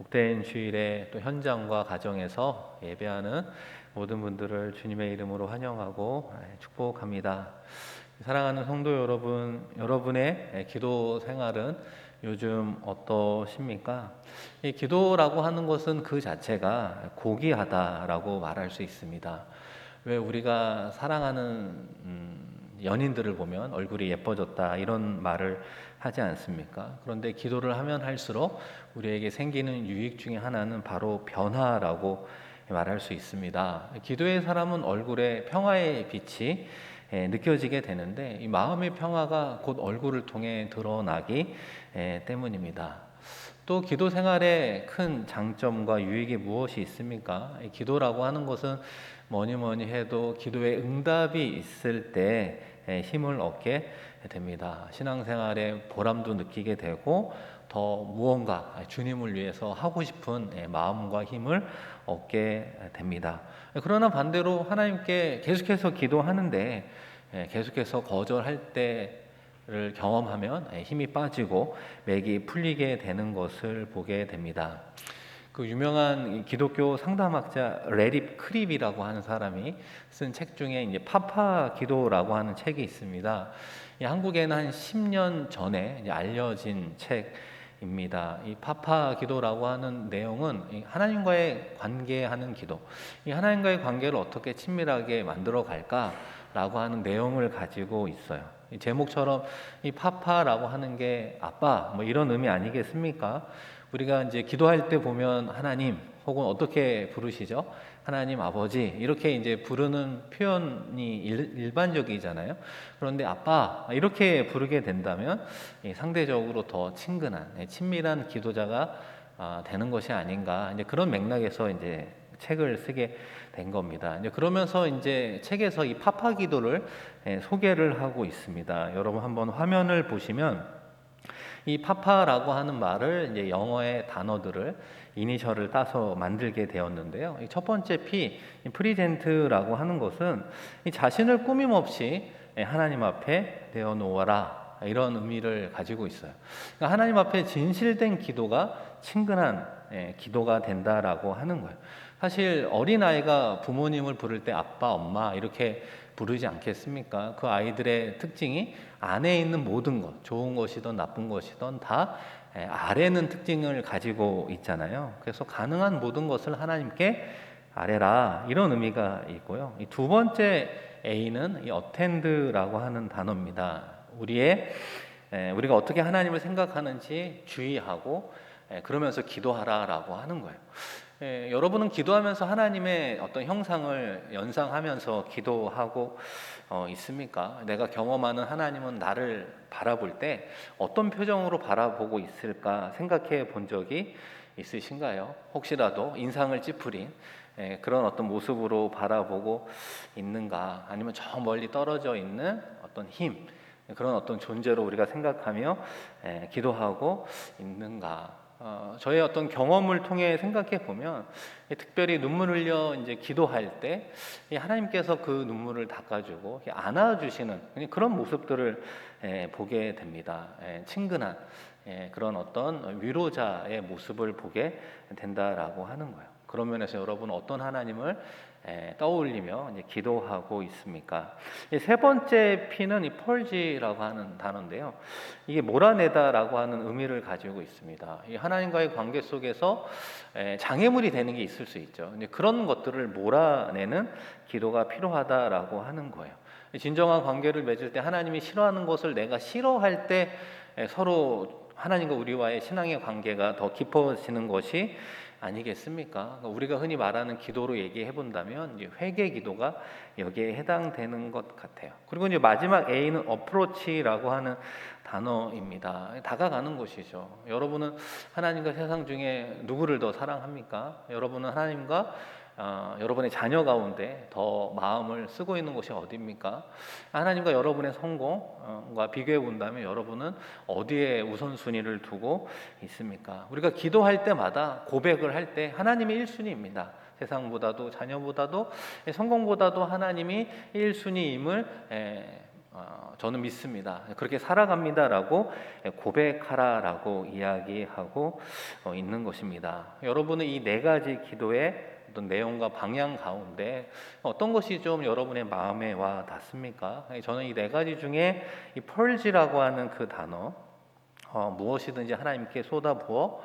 복된 주일에 또 현장과 가정에서 예배하는 모든 분들을 주님의 이름으로 환영하고 축복합니다. 사랑하는 성도 여러분, 여러분의 기도 생활은 요즘 어떠십니까? 이 기도라고 하는 것은 그 자체가 고귀하다라고 말할 수 있습니다. 왜 우리가 사랑하는 연인들을 보면 얼굴이 예뻐졌다 이런 말을 하지 않습니까? 그런데 기도를 하면 할수록 우리에게 생기는 유익 중에 하나는 바로 변화라고 말할 수 있습니다. 기도의 사람은 얼굴에 평화의 빛이 느껴지게 되는데 이 마음의 평화가 곧 얼굴을 통해 드러나기 때문입니다. 또 기도 생활의 큰 장점과 유익이 무엇이 있습니까? 기도라고 하는 것은 뭐니 해도 기도의 응답이 있을 때 힘을 얻게 됩니다. 신앙생활에 보람도 느끼게 되고 더 무언가 주님을 위해서 하고 싶은 마음과 힘을 얻게 됩니다. 그러나 반대로 하나님께 계속해서 기도하는데 계속해서 거절할 때를 경험하면 힘이 빠지고 맥이 풀리게 되는 것을 보게 됩니다. 그 유명한 기독교 상담학자 레리 크립이라고 하는 사람이 쓴 책 중에 이제 파파 기도라고 하는 책이 있습니다. 한국에는 한 10년 전에 이제 알려진 책입니다. 이 파파 기도라고 하는 내용은 하나님과의 관계하는 기도, 이 하나님과의 관계를 어떻게 친밀하게 만들어 갈까라고 하는 내용을 가지고 있어요. 이 제목처럼 이 파파라고 하는 게 아빠 뭐 이런 의미 아니겠습니까? 우리가 이제 기도할 때 보면 하나님 혹은 어떻게 부르시죠? 하나님 아버지 이렇게 이제 부르는 표현이 일반적이잖아요. 그런데 아빠 이렇게 부르게 된다면 상대적으로 더 친근한 친밀한 기도자가 되는 것이 아닌가 이제 그런 맥락에서 이제 책을 쓰게 된 겁니다. 이제 그러면서 이제 책에서 이 파파 기도를 소개를 하고 있습니다. 여러분 한번 화면을 보시면 이 파파라고 하는 말을 이제 영어의 단어들을 이니셜을 따서 만들게 되었는데요. 첫 번째 P, 프리젠트라고 하는 것은 이 자신을 꾸밈없이 하나님 앞에 내어놓아라 이런 의미를 가지고 있어요. 그러니까 하나님 앞에 진실된 기도가 친근한 기도가 된다라고 하는 거예요. 사실 어린아이가 부모님을 부를 때 아빠, 엄마 이렇게 부르지 않겠습니까? 그 아이들의 특징이 안에 있는 모든 것, 좋은 것이든 나쁜 것이든 다 아래는 특징을 가지고 있잖아요. 그래서 가능한 모든 것을 하나님께 아뢰라 이런 의미가 있고요. 이 두 번째 A는 이 attend라고 하는 단어입니다. 우리가 어떻게 하나님을 생각하는지 주의하고 그러면서 기도하라라고 하는 거예요. 여러분은 기도하면서 하나님의 어떤 형상을 연상하면서 기도하고 있습니까? 내가 경험하는 하나님은 나를 바라볼 때 어떤 표정으로 바라보고 있을까 생각해 본 적이 있으신가요? 혹시라도 인상을 찌푸린 그런 어떤 모습으로 바라보고 있는가? 아니면 저 멀리 떨어져 있는 어떤 힘, 그런 어떤 존재로 우리가 생각하며 기도하고 있는가? 저의 어떤 경험을 통해 생각해 보면 특별히 눈물 흘려 이제 기도할 때 하나님께서 그 눈물을 닦아주고 안아주시는 그런 모습들을 보게 됩니다. 친근한 그런 어떤 위로자의 모습을 보게 된다라고 하는 거예요. 그런 면에서 여러분 어떤 하나님을 떠올리며 이제 기도하고 있습니까? 세 번째 P는 이 펄지라고 하는 단어인데요. 이게 몰아내다라고 하는 의미를 가지고 있습니다. 이 하나님과의 관계 속에서 장애물이 되는 게 있을 수 있죠. 그런 것들을 몰아내는 기도가 필요하다라고 하는 거예요. 진정한 관계를 맺을 때 하나님이 싫어하는 것을 내가 싫어할 때 서로 하나님과 우리와의 신앙의 관계가 더 깊어지는 것이 아니겠습니까? 우리가 흔히 말하는 기도로 얘기해 본다면 회개 기도가 여기에 해당되는 것 같아요. 그리고 이제 마지막 A는 어프로치라고 하는 단어입니다. 다가가는 것이죠. 여러분은 하나님과 세상 중에 누구를 더 사랑합니까? 여러분은 하나님과 여러분의 자녀 가운데 더 마음을 쓰고 있는 곳이 어디입니까? 하나님과 여러분의 성공과 비교해 본다면 여러분은 어디에 우선순위를 두고 있습니까? 우리가 기도할 때마다 고백을 할 때 하나님이 1순위입니다. 세상보다도 자녀보다도 성공보다도 하나님이 1순위임을 저는 믿습니다. 그렇게 살아갑니다라고 고백하라라고 이야기하고 있는 것입니다. 여러분은 이 네 가지 기도의 어떤 내용과 방향 가운데 어떤 것이 좀 여러분의 마음에 와 닿습니까? 저는 이 네 가지 중에 이 펄지라고 하는 그 단어, 무엇이든지 하나님께 쏟아부어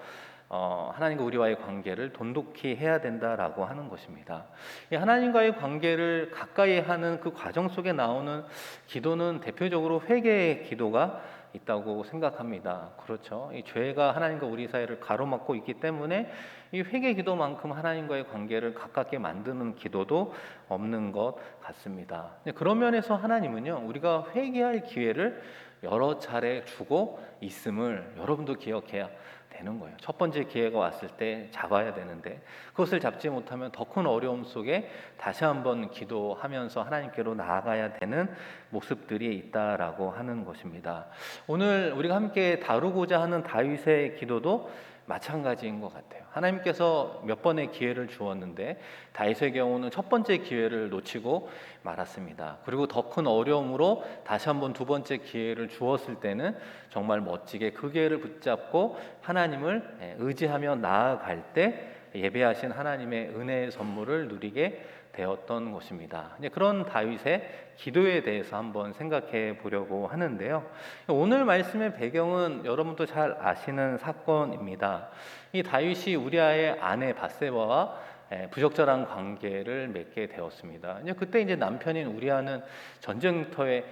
하나님과 우리와의 관계를 돈독히 해야 된다라고 하는 것입니다. 이 하나님과의 관계를 가까이 하는 그 과정 속에 나오는 기도는 대표적으로 회개의 기도가 있다고 생각합니다. 그렇죠. 이 죄가 하나님과 우리 사이를 가로막고 있기 때문에 이 회개 기도만큼 하나님과의 관계를 가깝게 만드는 기도도 없는 것 같습니다. 그런 면에서 하나님은요, 우리가 회개할 기회를 여러 차례 주고 있음을 여러분도 기억해야 되는 거예요. 첫 번째 기회가 왔을 때 잡아야 되는데 그것을 잡지 못하면 더 큰 어려움 속에 다시 한번 기도하면서 하나님께로 나아가야 되는 모습들이 있다라고 하는 것입니다. 오늘 우리가 함께 다루고자 하는 다윗의 기도도 마찬가지인 것 같아요. 하나님께서 몇 번의 기회를 주었는데 다윗의 경우는 첫 번째 기회를 놓치고 말았습니다. 그리고 더 큰 어려움으로 다시 한번 두 번째 기회를 주었을 때는 정말 멋지게 그 기회를 붙잡고 하나님을 의지하며 나아갈 때 예배하신 하나님의 은혜의 선물을 누리게 되었던 것입니다. 그런 다윗의 기도에 대해서 한번 생각해 보려고 하는데요. 오늘 말씀의 배경은 여러분도 잘 아시는 사건입니다. 이 다윗이 우리아의 아내 밧세바와 부적절한 관계를 맺게 되었습니다. 그때 이제 남편인 우리아는 전쟁터에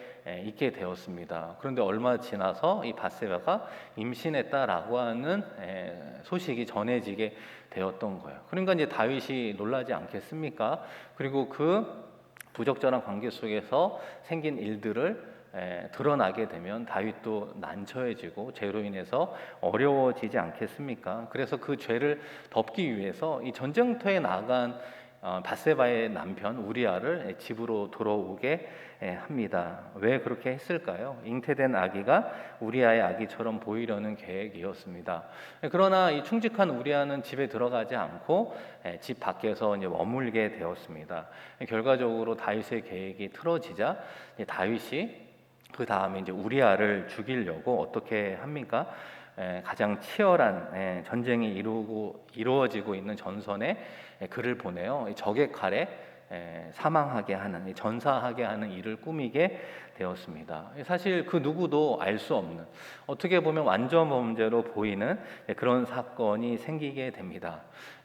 있게 되었습니다. 그런데 얼마 지나서 이 밧세바가 임신했다라고 하는 소식이 전해지게 되었던 거예요. 그러니까 이제 다윗이 놀라지 않겠습니까? 그리고 그 부적절한 관계 속에서 생긴 일들을 드러나게 되면 다윗도 난처해지고 죄로 인해서 어려워지지 않겠습니까? 그래서 그 죄를 덮기 위해서 이 전쟁터에 나간 밧세바의 남편 우리아를 집으로 돌아오게 합니다. 왜 그렇게 했을까요? 잉태된 아기가 우리아의 아기처럼 보이려는 계획이었습니다. 그러나 이 충직한 우리아는 집에 들어가지 않고 집 밖에서 이제 머물게 되었습니다. 결과적으로 다윗의 계획이 틀어지자 다윗이 그 다음에 이제 우리아를 죽이려고 어떻게 합니까? 가장 치열한 전쟁이 이루어지고 있는 전선에 그를 보내요. 적의 칼에 사망하게 하는, 전사하게 하는 일을 꾸미게 되었습니다. 사실 그 누구도 알 수 없는, 어떻게 보면 완전 범죄로 보이는 그런 사건이 생기게 됩니다.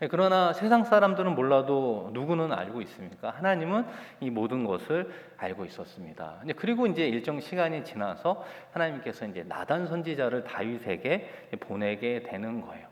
그러나 세상 사람들은 몰라도 누구는 알고 있습니까? 하나님은 이 모든 것을 알고 있었습니다. 그리고 이제 일정 시간이 지나서 하나님께서 이제 나단 선지자를 다윗에게 보내게 되는 거예요.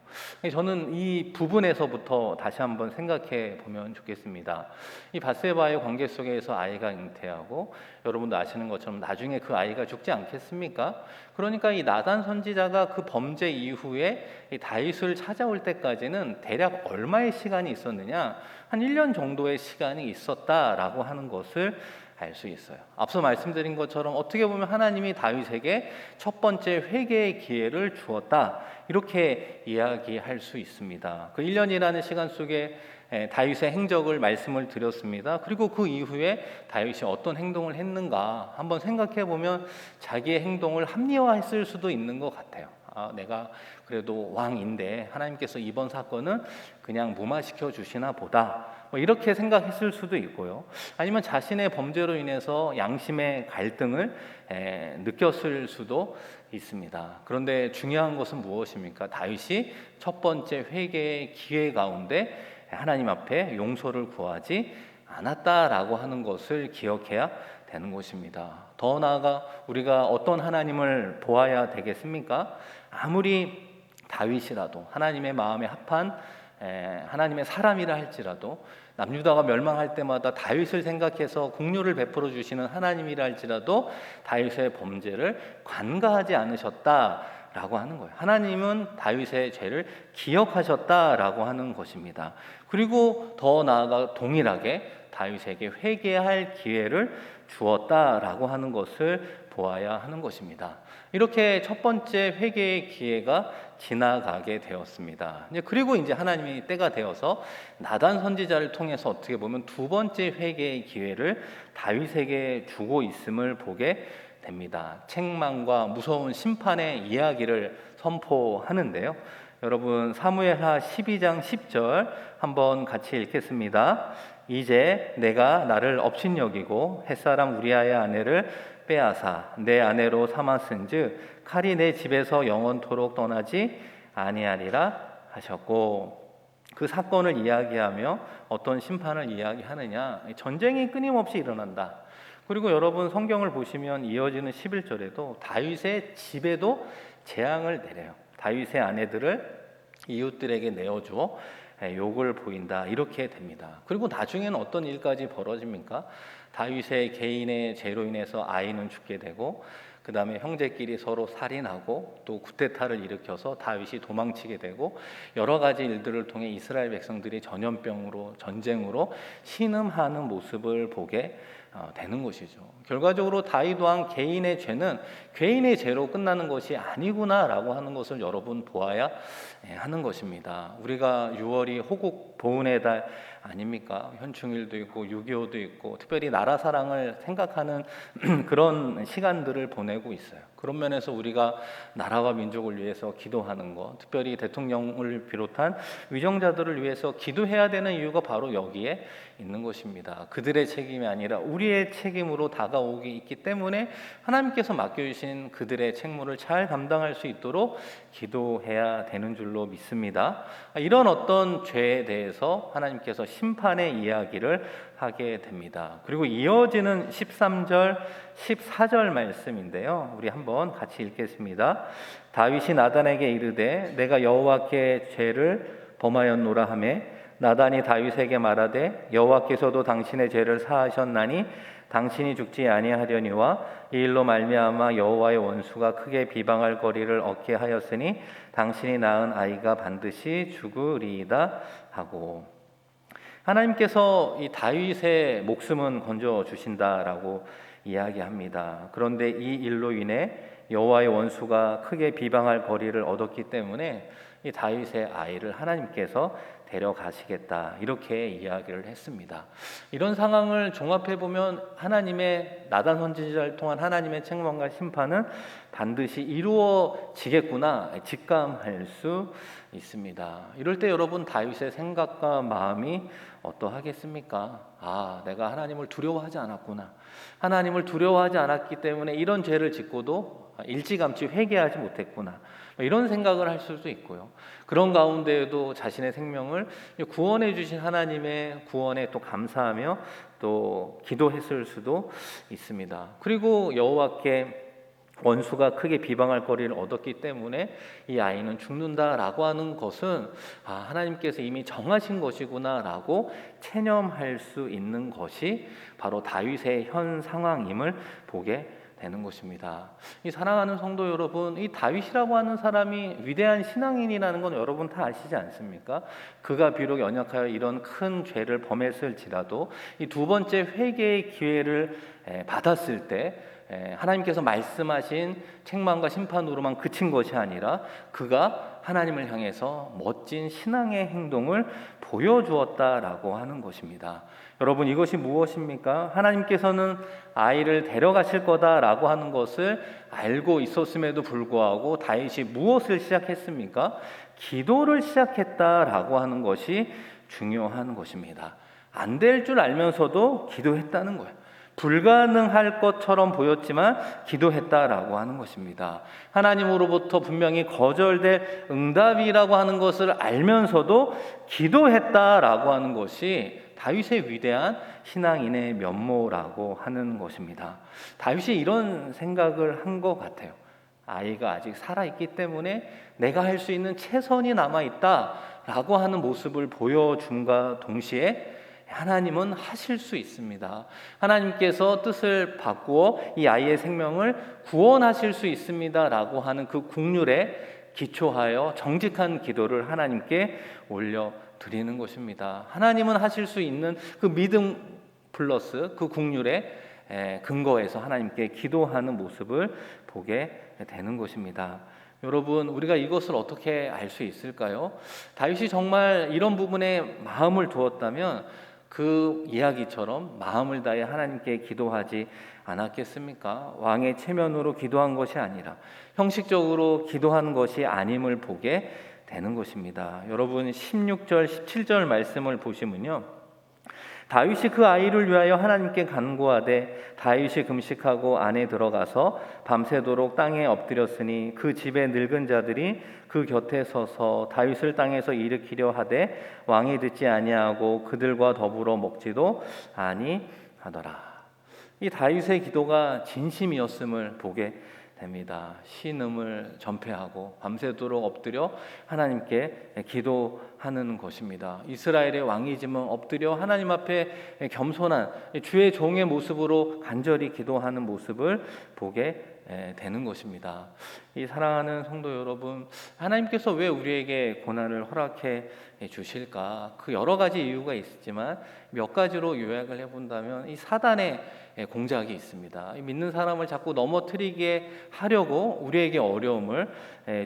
저는 이 부분에서부터 다시 한번 생각해 보면 좋겠습니다. 이 밧세바의 관계 속에서 아이가 잉태하고 여러분도 아시는 것처럼 나중에 그 아이가 죽지 않겠습니까? 그러니까 이 나단 선지자가 그 범죄 이후에 이 다윗을 찾아올 때까지는 대략 얼마의 시간이 있었느냐? 한 1년 정도의 시간이 있었다라고 하는 것을 알 수 있어요. 앞서 말씀드린 것처럼 어떻게 보면 하나님이 다윗에게 첫 번째 회개의 기회를 주었다, 이렇게 이야기할 수 있습니다. 그 1년이라는 시간 속에 다윗의 행적을 말씀을 드렸습니다. 그리고 그 이후에 다윗이 어떤 행동을 했는가 한번 생각해 보면 자기의 행동을 합리화했을 수도 있는 것 같아요. 내가 그래도 왕인데 하나님께서 이번 사건은 그냥 무마시켜 주시나 보다, 이렇게 생각했을 수도 있고요. 아니면 자신의 범죄로 인해서 양심의 갈등을 느꼈을 수도 있습니다. 그런데 중요한 것은 무엇입니까? 다윗이 첫 번째 회개의 기회 가운데 하나님 앞에 용서를 구하지 않았다라고 하는 것을 기억해야 되는 것입니다. 더 나아가 우리가 어떤 하나님을 보아야 되겠습니까? 아무리 다윗이라도 하나님의 마음에 합한 하나님의 사람이라 할지라도, 남유다가 멸망할 때마다 다윗을 생각해서 긍휼을 베풀어 주시는 하나님이라 할지라도 다윗의 범죄를 관가하지 않으셨다라고 하는 거예요. 하나님은 다윗의 죄를 기억하셨다라고 하는 것입니다. 그리고 더 나아가 동일하게 다윗에게 회개할 기회를 주었다라고 하는 것을 보아야 하는 것입니다. 이렇게 첫 번째 회개의 기회가 지나가게 되었습니다. 그리고 이제 하나님이 때가 되어서 나단 선지자를 통해서 어떻게 보면 두 번째 회개의 기회를 다윗에게 주고 있음을 보게 됩니다. 책망과 무서운 심판의 이야기를 선포하는데요. 여러분 사무엘하 12장 10절 한번 같이 읽겠습니다. 이제 내가 나를 업신여기고 햇사람 우리아의 아내를 빼앗아 내 아내로 삼았은즉 칼이 내 집에서 영원토록 떠나지 아니하리라 하셨고, 그 사건을 이야기하며 어떤 심판을 이야기하느냐, 전쟁이 끊임없이 일어난다. 그리고 여러분 성경을 보시면 이어지는 11절에도 다윗의 집에도 재앙을 내려요. 다윗의 아내들을 이웃들에게 내어줘 욕을 보인다, 이렇게 됩니다. 그리고 나중에는 어떤 일까지 벌어집니까? 다윗의 개인의 죄로 인해서 아이는 죽게 되고, 그 다음에 형제끼리 서로 살인하고 또 쿠데타를 일으켜서 다윗이 도망치게 되고, 여러 가지 일들을 통해 이스라엘 백성들이 전염병으로 전쟁으로 신음하는 모습을 보게 되는 것이죠. 결과적으로 다윗 왕 개인의 죄는 개인의 죄로 끝나는 것이 아니구나라고 하는 것을 여러분 보아야 하는 것입니다. 우리가 6월이 호국 보훈의 달 아닙니까? 현충일도 있고 6.25도 있고 특별히 나라 사랑을 생각하는 그런 시간들을 보내고 있어요. 그런 면에서 우리가 나라와 민족을 위해서 기도하는 것, 특별히 대통령을 비롯한 위정자들을 위해서 기도해야 되는 이유가 바로 여기에 있는 것입니다. 그들의 책임이 아니라 우리의 책임으로 다가오기 있기 때문에 하나님께서 맡겨주신 그들의 책무를 잘 감당할 수 있도록 기도해야 되는 줄로 믿습니다. 이런 어떤 죄에 대해서 하나님께서 심판의 이야기를 하게 됩니다. 그리고 이어지는 13절, 14절 말씀인데요. 우리 한번 같이 읽겠습니다. 다윗이 나단에게 이르되 내가 여호와께 죄를 범하였노라 하매 나단이 다윗에게 말하되 여호와께서도 당신의 죄를 사하셨나니 당신이 죽지 아니하려니와 이 일로 말미암아 여호와의 원수가 크게 비방할 거리를 얻게 하였으니 당신이 낳은 아이가 반드시 죽으리이다 하고, 하나님께서 이 다윗의 목숨은 건져 주신다라고 이야기합니다. 그런데 이 일로 인해 여호와의 원수가 크게 비방할 거리를 얻었기 때문에 이 다윗의 아이를 하나님께서 데려가시겠다, 이렇게 이야기를 했습니다. 이런 상황을 종합해 보면 하나님의 나단 선지자를 통한 하나님의 책망과 심판은 반드시 이루어지겠구나 직감할 수 있습니다. 이럴 때 여러분 다윗의 생각과 마음이 어떠하겠습니까? 아, 내가 하나님을 두려워하지 않았구나. 하나님을 두려워하지 않았기 때문에 이런 죄를 짓고도 일찌감치 회개하지 못했구나. 이런 생각을 할 수도 있고요. 그런 가운데에도 자신의 생명을 구원해 주신 하나님의 구원에 또 감사하며 또 기도했을 수도 있습니다. 그리고 여호와께 원수가 크게 비방할 거리를 얻었기 때문에 이 아이는 죽는다라고 하는 것은 하나님께서 이미 정하신 것이구나라고 체념할 수 있는 것이 바로 다윗의 현 상황임을 보게 되는 것입니다. 이 사랑하는 성도 여러분, 이 다윗이라고 하는 사람이 위대한 신앙인이라는 건 여러분 다 아시지 않습니까? 그가 비록 연약하여 이런 큰 죄를 범했을지라도 이 두 번째 회개의 기회를 받았을 때 하나님께서 말씀하신 책망과 심판으로만 그친 것이 아니라 그가 하나님을 향해서 멋진 신앙의 행동을 보여주었다라고 하는 것입니다. 여러분, 이것이 무엇입니까? 하나님께서는 아이를 데려가실 거다라고 하는 것을 알고 있었음에도 불구하고 다윗이 무엇을 시작했습니까? 기도를 시작했다라고 하는 것이 중요한 것입니다. 안 될 줄 알면서도 기도했다는 거예요. 불가능할 것처럼 보였지만 기도했다라고 하는 것입니다. 하나님으로부터 분명히 거절될 응답이라고 하는 것을 알면서도 기도했다라고 하는 것이 다윗의 위대한 신앙인의 면모라고 하는 것입니다. 다윗이 이런 생각을 한 것 같아요. 아이가 아직 살아있기 때문에 내가 할 수 있는 최선이 남아있다라고 하는 모습을 보여줌과 동시에 하나님은 하실 수 있습니다. 하나님께서 뜻을 바꾸어 이 아이의 생명을 구원하실 수 있습니다라고 하는 그 국률에 기초하여 정직한 기도를 하나님께 올려드리는 것입니다. 하나님은 하실 수 있는 그 믿음 플러스 그 국률에 근거해서 하나님께 기도하는 모습을 보게 되는 것입니다. 여러분, 우리가 이것을 어떻게 알 수 있을까요? 다윗이 정말 이런 부분에 마음을 두었다면 그 이야기처럼 마음을 다해 하나님께 기도하지 않았겠습니까? 왕의 체면으로 기도한 것이 아니라 형식적으로 기도한 것이 아님을 보게 되는 것입니다. 여러분 16절 17절 말씀을 보시면요, 다윗이 그 아이를 위하여 하나님께 간구하되 다윗이 금식하고 안에 들어가서 밤새도록 땅에 엎드렸으니 그 집의 늙은 자들이 그 곁에 서서 다윗을 땅에서 일으키려 하되 왕이 듣지 아니하고 그들과 더불어 먹지도 아니하더라. 이 다윗의 기도가 진심이었음을 보게 됩니다. 신음을 전폐하고 밤새도록 엎드려 하나님께 기도하는 것입니다. 이스라엘의 왕이지만 엎드려 하나님 앞에 겸손한 주의 종의 모습으로 간절히 기도하는 모습을 보게 되는 것입니다. 이 사랑하는 성도 여러분, 하나님께서 왜 우리에게 고난을 허락해 주실까? 그 여러 가지 이유가 있지만 몇 가지로 요약을 해본다면 이 사단의 공작이 있습니다. 믿는 사람을 자꾸 넘어뜨리게 하려고 우리에게 어려움을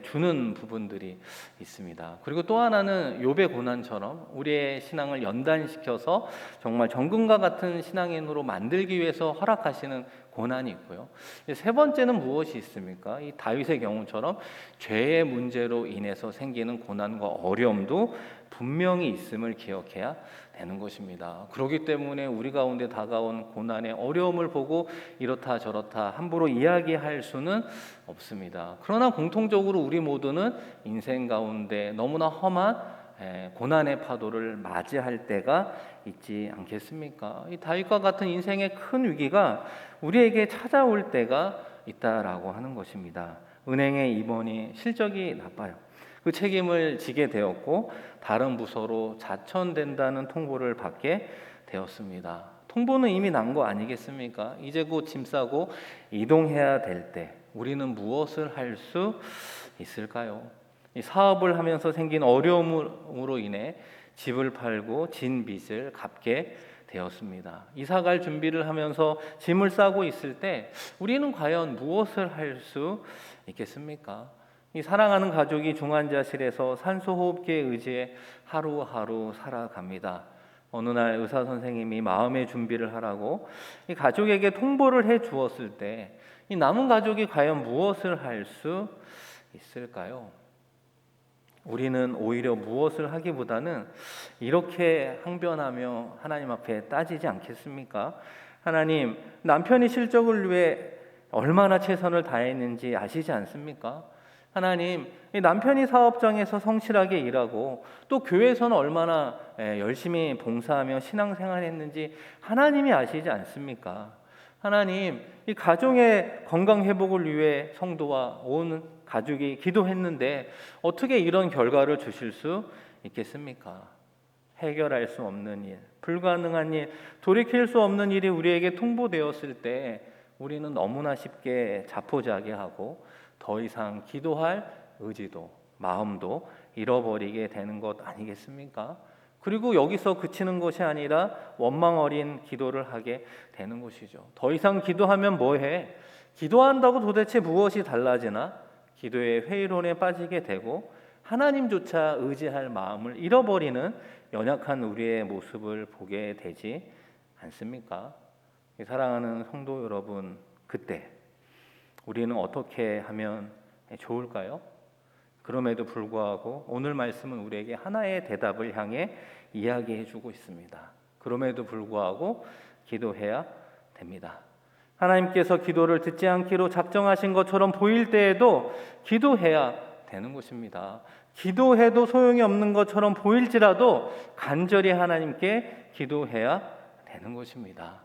주는 부분들이 있습니다. 그리고 또 하나는 욥의 고난처럼 우리의 신앙을 연단시켜서 정말 정금과 같은 신앙인으로 만들기 위해서 허락하시는 고난이 있고요. 세 번째는 무엇이 있습니까? 이 다윗의 경우처럼 죄의 문제로 인해서 생기는 고난과 어려움도 분명히 있음을 기억해야 되는 것입니다. 그렇기 때문에 우리 가운데 다가온 고난의 어려움을 보고 이렇다 저렇다 함부로 이야기할 수는 없습니다. 그러나 공통적으로 우리 모두는 인생 가운데 너무나 험한 고난의 파도를 맞이할 때가 있지 않겠습니까? 이 다윗과 같은 인생의 큰 위기가 우리에게 찾아올 때가 있다라고 하는 것입니다. 은행의 임원이 실적이 나빠요. 그 책임을 지게 되었고 다른 부서로 자천된다는 통보를 받게 되었습니다. 통보는 이미 난 거 아니겠습니까? 이제 곧 짐 싸고 이동해야 될 때 우리는 무엇을 할 수 있을까요? 이 사업을 하면서 생긴 어려움으로 인해 집을 팔고 진 빚을 갚게 되었습니다. 이사 갈 준비를 하면서 짐을 싸고 있을 때 우리는 과연 무엇을 할 수 있겠습니까? 이 사랑하는 가족이 중환자실에서 산소호흡기에 의지해 하루하루 살아갑니다. 어느 날 의사 선생님이 마음의 준비를 하라고 이 가족에게 통보를 해 주었을 때 이 남은 가족이 과연 무엇을 할 수 있을까요? 우리는 오히려 무엇을 하기보다는 이렇게 항변하며 하나님 앞에 따지지 않겠습니까? 하나님, 남편이 실적을 위해 얼마나 최선을 다했는지 아시지 않습니까? 하나님, 남편이 사업장에서 성실하게 일하고 또 교회에서는 얼마나 열심히 봉사하며 신앙생활했는지 하나님이 아시지 않습니까? 하나님, 이 가정의 건강 회복을 위해 성도와 온 가족이 기도했는데 어떻게 이런 결과를 주실 수 있겠습니까? 해결할 수 없는 일, 불가능한 일, 돌이킬 수 없는 일이 우리에게 통보되었을 때 우리는 너무나 쉽게 자포자기하고 더 이상 기도할 의지도 마음도 잃어버리게 되는 것 아니겠습니까? 그리고 여기서 그치는 것이 아니라 원망 어린 기도를 하게 되는 것이죠. 더 이상 기도하면 뭐해? 기도한다고 도대체 무엇이 달라지나? 기도의 회의론에 빠지게 되고 하나님조차 의지할 마음을 잃어버리는 연약한 우리의 모습을 보게 되지 않습니까? 사랑하는 성도 여러분, 그때 우리는 어떻게 하면 좋을까요? 그럼에도 불구하고 오늘 말씀은 우리에게 하나의 대답을 향해 이야기해 주고 있습니다. 그럼에도 불구하고 기도해야 됩니다. 하나님께서 기도를 듣지 않기로 작정하신 것처럼 보일 때에도 기도해야 되는 것입니다. 기도해도 소용이 없는 것처럼 보일지라도 간절히 하나님께 기도해야 되는 것입니다.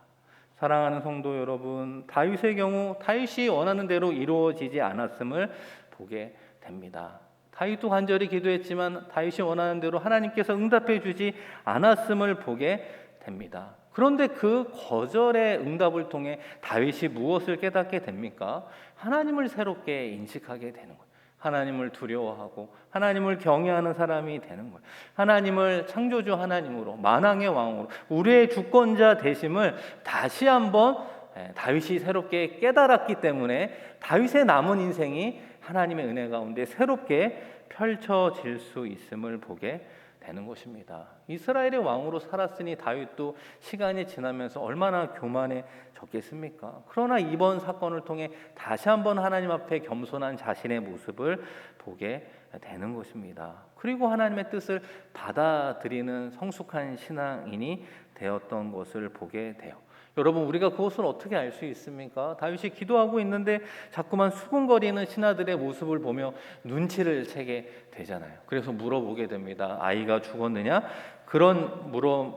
사랑하는 성도 여러분, 다윗의 경우 다윗이 원하는 대로 이루어지지 않았음을 보게 됩니다. 다윗도 간절히 기도했지만 다윗이 원하는 대로 하나님께서 응답해 주지 않았음을 보게 됩니다. 그런데 그 거절의 응답을 통해 다윗이 무엇을 깨닫게 됩니까? 하나님을 새롭게 인식하게 되는 거예요. 하나님을 두려워하고 하나님을 경외하는 사람이 되는 거예요. 하나님을 창조주 하나님으로 만왕의 왕으로 우리의 주권자 되심을 다시 한번 다윗이 새롭게 깨달았기 때문에 다윗의 남은 인생이 하나님의 은혜 가운데 새롭게 펼쳐질 수 있음을 보게 되는 것입니다. 이스라엘의 왕으로 살았으니 다윗도 시간이 지나면서 얼마나 교만해졌겠습니까? 그러나 이번 사건을 통해 다시 한번 하나님 앞에 겸손한 자신의 모습을 보게 되는 것입니다. 그리고 하나님의 뜻을 받아들이는 성숙한 신앙인이 되었던 것을 보게 돼요. 여러분, 우리가 그것을 어떻게 알 수 있습니까? 다윗이 기도하고 있는데 자꾸만 수군거리는 신하들의 모습을 보며 눈치를 채게 되잖아요. 그래서 물어보게 됩니다. 아이가 죽었느냐? 그런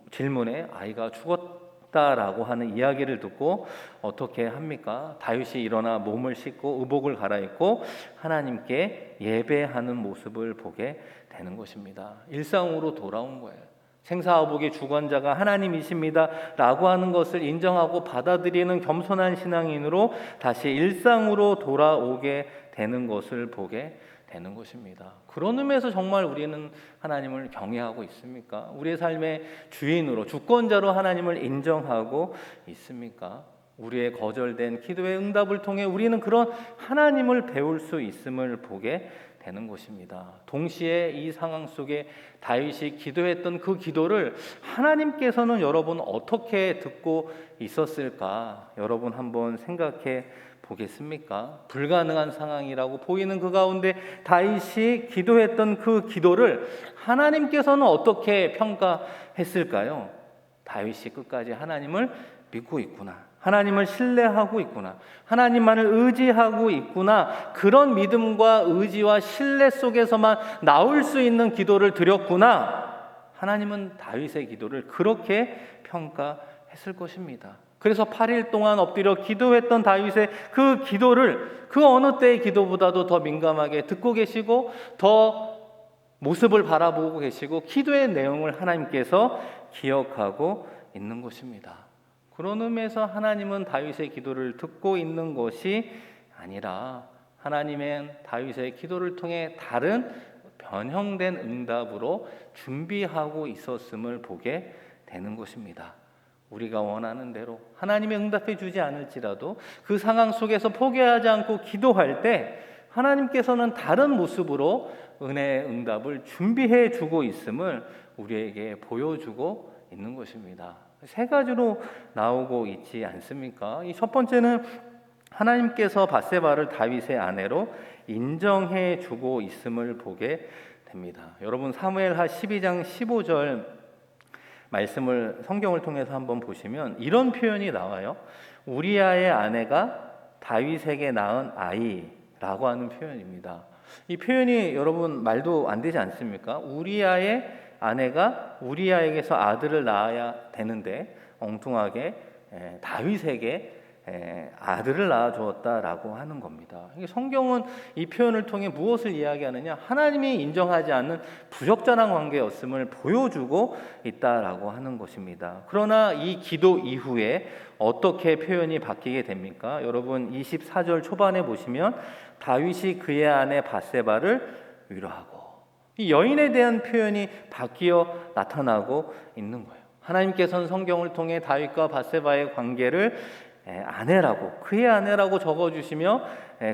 질문에 아이가 죽었다라고 하는 이야기를 듣고 어떻게 합니까? 다윗이 일어나 몸을 씻고 의복을 갈아입고 하나님께 예배하는 모습을 보게 되는 것입니다. 일상으로 돌아온 거예요. 생사화복의 주관자가 하나님이십니다 라고 하는 것을 인정하고 받아들이는 겸손한 신앙인으로 다시 일상으로 돌아오게 되는 것을 보게 되는 것입니다. 그런 의미에서 정말 우리는 하나님을 경외하고 있습니까? 우리의 삶의 주인으로, 주권자로 하나님을 인정하고 있습니까? 우리의 거절된 기도의 응답을 통해 우리는 그런 하나님을 배울 수 있음을 보게 되는 것입니다. 동시에 이 상황 속에 다윗이 기도했던 그 기도를 하나님께서는 여러분 어떻게 듣고 있었을까? 여러분 한번 생각해 보겠습니까? 불가능한 상황이라고 보이는 그 가운데 다윗이 기도했던 그 기도를 하나님께서는 어떻게 평가했을까요? 다윗이 끝까지 하나님을 믿고 있구나, 하나님을 신뢰하고 있구나, 하나님만을 의지하고 있구나, 그런 믿음과 의지와 신뢰 속에서만 나올 수 있는 기도를 드렸구나, 하나님은 다윗의 기도를 그렇게 평가했을 것입니다. 그래서 8일 동안 엎드려 기도했던 다윗의 그 기도를 그 어느 때의 기도보다도 더 민감하게 듣고 계시고 더 모습을 바라보고 계시고 기도의 내용을 하나님께서 기억하고 있는 것입니다. 그런 의미에서 하나님은 다윗의 기도를 듣고 있는 것이 아니라 하나님은 다윗의 기도를 통해 다른 변형된 응답으로 준비하고 있었음을 보게 되는 것입니다. 우리가 원하는 대로 하나님이 응답해 주지 않을지라도 그 상황 속에서 포기하지 않고 기도할 때 하나님께서는 다른 모습으로 은혜의 응답을 준비해 주고 있음을 우리에게 보여주고 있는 것입니다. 세 가지로 나오고 있지 않습니까? 이 첫 번째는 하나님께서 바세바를 다윗의 아내로 인정해 주고 있음을 보게 됩니다. 여러분 사무엘하 12장 15절 말씀을 성경을 통해서 한번 보시면 이런 표현이 나와요. 우리아의 아내가 다윗에게 낳은 아이라고 하는 표현입니다. 이 표현이 여러분 말도 안 되지 않습니까? 우리아의 아내가 우리아에게서 아들을 낳아야 되는데 엉뚱하게 다윗에게 아들을 낳아 주었다라고 하는 겁니다. 성경은 이 표현을 통해 무엇을 이야기하느냐? 하나님이 인정하지 않는 부적절한 관계였음을 보여주고 있다라고 하는 것입니다. 그러나 이 기도 이후에 어떻게 표현이 바뀌게 됩니까? 여러분 24절 초반에 보시면 다윗이 그의 아내 바세바를 위로하고, 이 여인에 대한 표현이 바뀌어 나타나고 있는 거예요. 하나님께서는 성경을 통해 다윗과 바세바의 관계를 아내라고, 그의 아내라고 적어주시며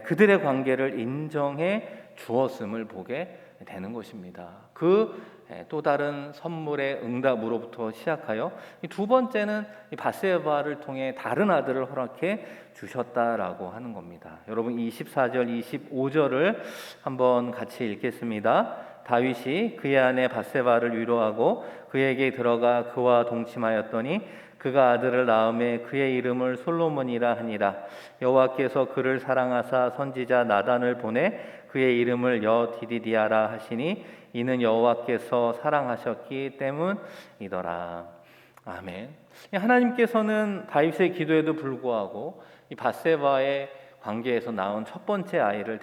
그들의 관계를 인정해 주었음을 보게 되는 것입니다. 그 또 다른 선물의 응답으로부터 시작하여 두 번째는 바세바를 통해 다른 아들을 허락해 주셨다라고 하는 겁니다. 여러분 24절 25절을 한번 같이 읽겠습니다. 다윗이 그의 아내 바세바를 위로하고 그에게 들어가 그와 동침하였더니 그가 아들을 낳음에 그의 이름을 솔로몬이라 하니라. 여호와께서 그를 사랑하사 선지자 나단을 보내 그의 이름을 여디디디아라 하시니 이는 여호와께서 사랑하셨기 때문이더라. 아멘. 하나님께서는 다윗의 기도에도 불구하고 이 바세바의 관계에서 낳은 첫 번째 아이를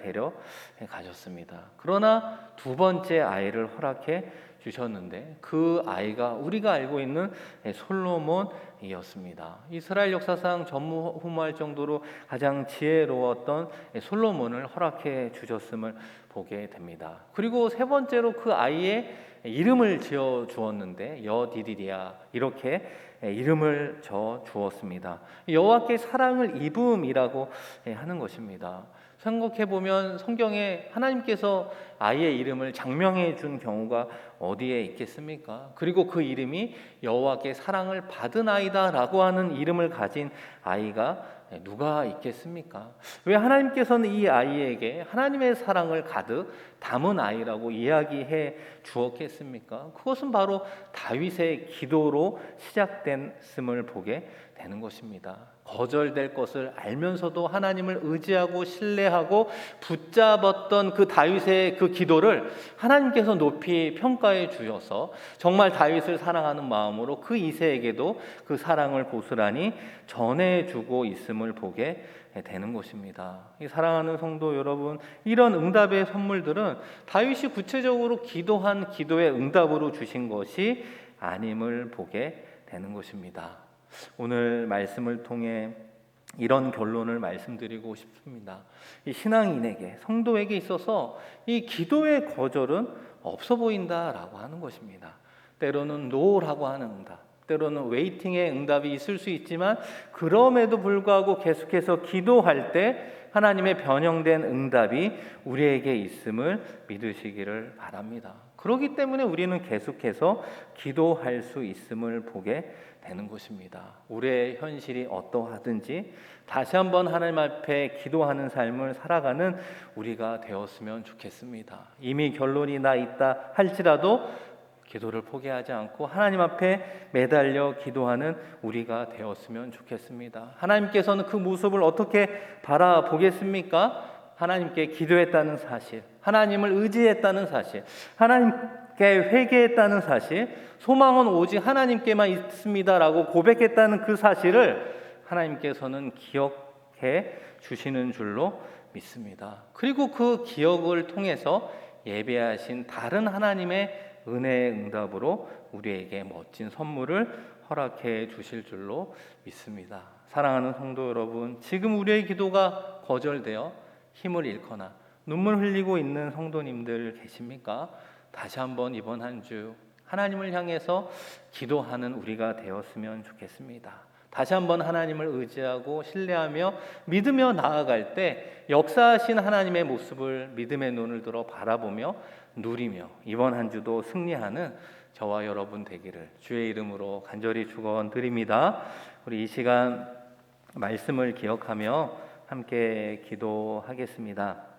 가졌습니다. 그러나 두 번째 아이를 허락해 주셨는데 그 아이가 우리가 알고 있는 솔로몬이었습니다. 이스라엘 역사상 전무후무할 정도로 가장 지혜로웠던 솔로몬을 허락해 주셨음을 보게 됩니다. 그리고 세 번째로 그 아이의 이름을 지어 주었는데 여디디디아 이렇게 이름을 져 주었습니다. 여호와께 사랑을 입음이라고 하는 것입니다. 생각해보면 성경에 하나님께서 아이의 이름을 장명해 준 경우가 어디에 있겠습니까? 그리고 그 이름이 여호와께 사랑을 받은 아이다 라고 하는 이름을 가진 아이가 누가 있겠습니까? 왜 하나님께서는 이 아이에게 하나님의 사랑을 가득 담은 아이라고 이야기해 주었겠습니까? 그것은 바로 다윗의 기도로 시작됐음을 보게 되는 것입니다. 거절될 것을 알면서도 하나님을 의지하고 신뢰하고 붙잡았던 그 다윗의 그 기도를 하나님께서 높이 평가해 주셔서 정말 다윗을 사랑하는 마음으로 그 이새에게도 그 사랑을 고스란히 전해주고 있음을 보게 되는 것입니다. 사랑하는 성도 여러분, 이런 응답의 선물들은 다윗이 구체적으로 기도한 기도의 응답으로 주신 것이 아님을 보게 되는 것입니다. 오늘 말씀을 통해 이런 결론을 말씀드리고 싶습니다. 이 신앙인에게, 성도에게 있어서 이 기도의 거절은 없어 보인다라고 하는 것입니다. 때로는 노라고 하는 응답, 때로는 웨이팅의 응답이 있을 수 있지만 그럼에도 불구하고 계속해서 기도할 때 하나님의 변형된 응답이 우리에게 있음을 믿으시기를 바랍니다. 그렇기 때문에 우리는 계속해서 기도할 수 있음을 보게 되는 것입니다. 우리의 현실이 어떠하든지 다시 한번 하나님 앞에 기도하는 삶을 살아가는 우리가 되었으면 좋겠습니다. 이미 결론이 나 있다 할지라도 기도를 포기하지 않고 하나님 앞에 매달려 기도하는 우리가 되었으면 좋겠습니다. 하나님께서는 그 모습을 어떻게 바라보겠습니까? 하나님께 기도했다는 사실, 하나님을 의지했다는 사실, 하나님께 회개했다는 사실, 소망은 오직 하나님께만 있습니다라고 고백했다는 그 사실을 하나님께서는 기억해 주시는 줄로 믿습니다. 그리고 그 기억을 통해서 예배하신 다른 하나님의 은혜의 응답으로 우리에게 멋진 선물을 허락해 주실 줄로 믿습니다. 사랑하는 성도 여러분, 지금 우리의 기도가 거절되어 힘을 잃거나 눈물 흘리고 있는 성도님들 계십니까? 다시 한번 이번 한 주 하나님을 향해서 기도하는 우리가 되었으면 좋겠습니다. 다시 한번 하나님을 의지하고 신뢰하며 믿으며 나아갈 때 역사하신 하나님의 모습을 믿음의 눈을 들어 바라보며 누리며 이번 한 주도 승리하는 저와 여러분 되기를 주의 이름으로 간절히 축원드립니다. 우리 이 시간 말씀을 기억하며 함께 기도하겠습니다.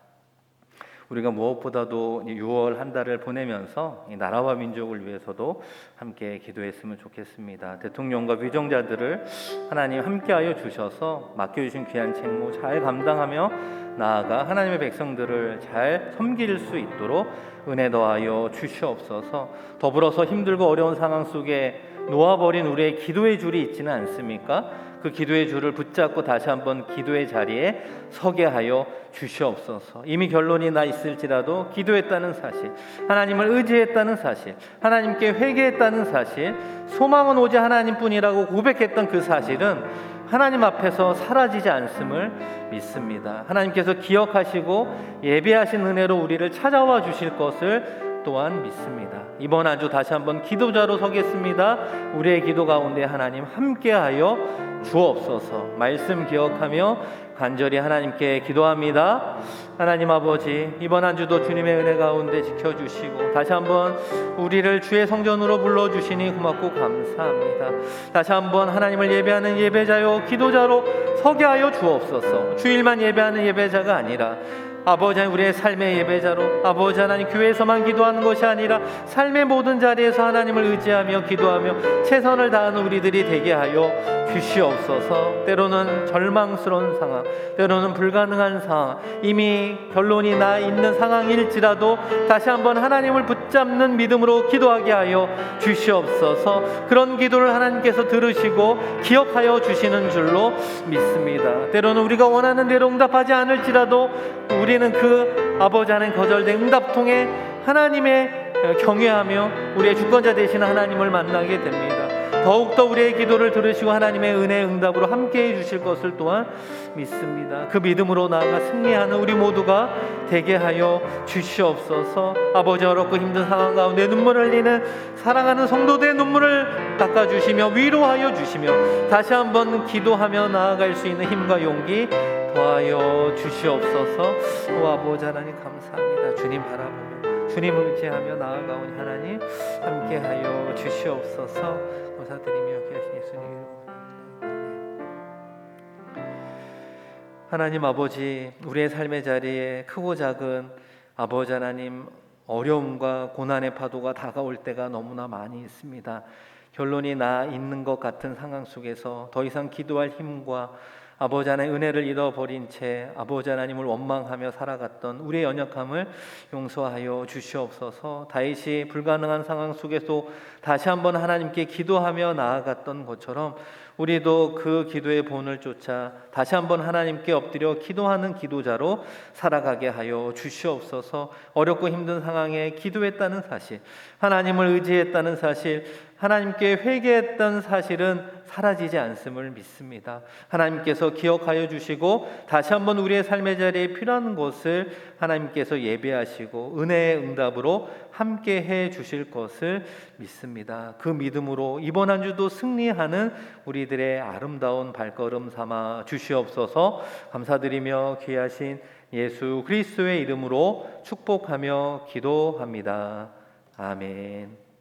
우리가 무엇보다도 6월 한 달을 보내면서 이 나라와 민족을 위해서도 함께 기도했으면 좋겠습니다. 대통령과 위정자들을 하나님 함께하여 주셔서 맡겨주신 귀한 책무 잘 감당하며 나아가 하나님의 백성들을 잘 섬길 수 있도록 은혜 더하여 주시옵소서. 더불어서 힘들고 어려운 상황 속에 놓아버린 우리의 기도의 줄이 있지는 않습니까? 그 기도의 줄을 붙잡고 다시 한번 기도의 자리에 서게 하여 주시옵소서. 이미 결론이 나 있을지라도 기도했다는 사실, 하나님을 의지했다는 사실, 하나님께 회개했다는 사실, 소망은 오직 하나님뿐이라고 고백했던 그 사실은 하나님 앞에서 사라지지 않음을 믿습니다. 하나님께서 기억하시고 예배하신 은혜로 우리를 찾아와 주실 것을 또한 믿습니다. 이번 한 주 다시 한번 기도자로 서겠습니다. 우리의 기도 가운데 하나님 함께하여 주옵소서. 말씀 기억하며 간절히 하나님께 기도합니다. 하나님 아버지, 이번 한 주도 주님의 은혜 가운데 지켜주시고 다시 한번 우리를 주의 성전으로 불러주시니 고맙고 감사합니다. 다시 한번 하나님을 예배하는 예배자요 기도자로 서게 하여 주옵소서. 주일만 예배하는 예배자가 아니라 아버지 하나님, 우리의 삶의 예배자로 아버지 하나님, 교회에서만 기도하는 것이 아니라 삶의 모든 자리에서 하나님을 의지하며 기도하며 최선을 다하는 우리들이 되게 하여 주시옵소서. 때로는 절망스러운 상황, 때로는 불가능한 상황, 이미 결론이 나 있는 상황일지라도 다시 한번 하나님을 붙잡는 믿음으로 기도하게 하여 주시옵소서. 그런 기도를 하나님께서 들으시고 기억하여 주시는 줄로 믿습니다. 때로는 우리가 원하는 대로 응답하지 않을지라도 우리는 그 아버지 하나님 거절된 응답 통해 하나님의 경외하며 우리의 주권자 되시는 하나님을 만나게 됩니다. 더욱더 우리의 기도를 들으시고 하나님의 은혜의 응답으로 함께해 주실 것을 또한 믿습니다. 그 믿음으로 나아가 승리하는 우리 모두가 되게 하여 주시옵소서. 아버지, 어렵고 힘든 상황 가운데 눈물을 흘리는 사랑하는 성도들의 눈물을 닦아주시며 위로하여 주시며 다시 한번 기도하며 나아갈 수 있는 힘과 용기 더하여 주시옵소서. 오 아버지 하나님 감사합니다. 주님 바라보며 주님 의지하며 나아가온 하나님 함께하여 주시옵소서. 감사드리며 귀하신 예수님 이름으로 하나님 아버지, 우리의 삶의 자리에 크고 작은 아버지 하나님 어려움과 고난의 파도가 다가올 때가 너무나 많이 있습니다. 결론이 나 있는 것 같은 상황 속에서 더 이상 기도할 힘과 아버지 하나님의 은혜를 잃어버린 채 아버지 하나님을 원망하며 살아갔던 우리의 연약함을 용서하여 주시옵소서. 다윗이 불가능한 상황 속에서 다시 한번 하나님께 기도하며 나아갔던 것처럼 우리도 그 기도의 본을 쫓아 다시 한번 하나님께 엎드려 기도하는 기도자로 살아가게 하여 주시옵소서. 어렵고 힘든 상황에 기도했다는 사실, 하나님을 의지했다는 사실, 하나님께 회개했던 사실은 사라지지 않음을 믿습니다. 하나님께서 기억하여 주시고 다시 한번 우리의 삶의 자리에 필요한 것을 하나님께서 예배하시고 은혜의 응답으로 함께해 주실 것을 믿습니다. 그 믿음으로 이번 한 주도 승리하는 우리들의 아름다운 발걸음 삼아 주시옵소서. 감사드리며 귀하신 예수 그리스도의 이름으로 축복하며 기도합니다. 아멘.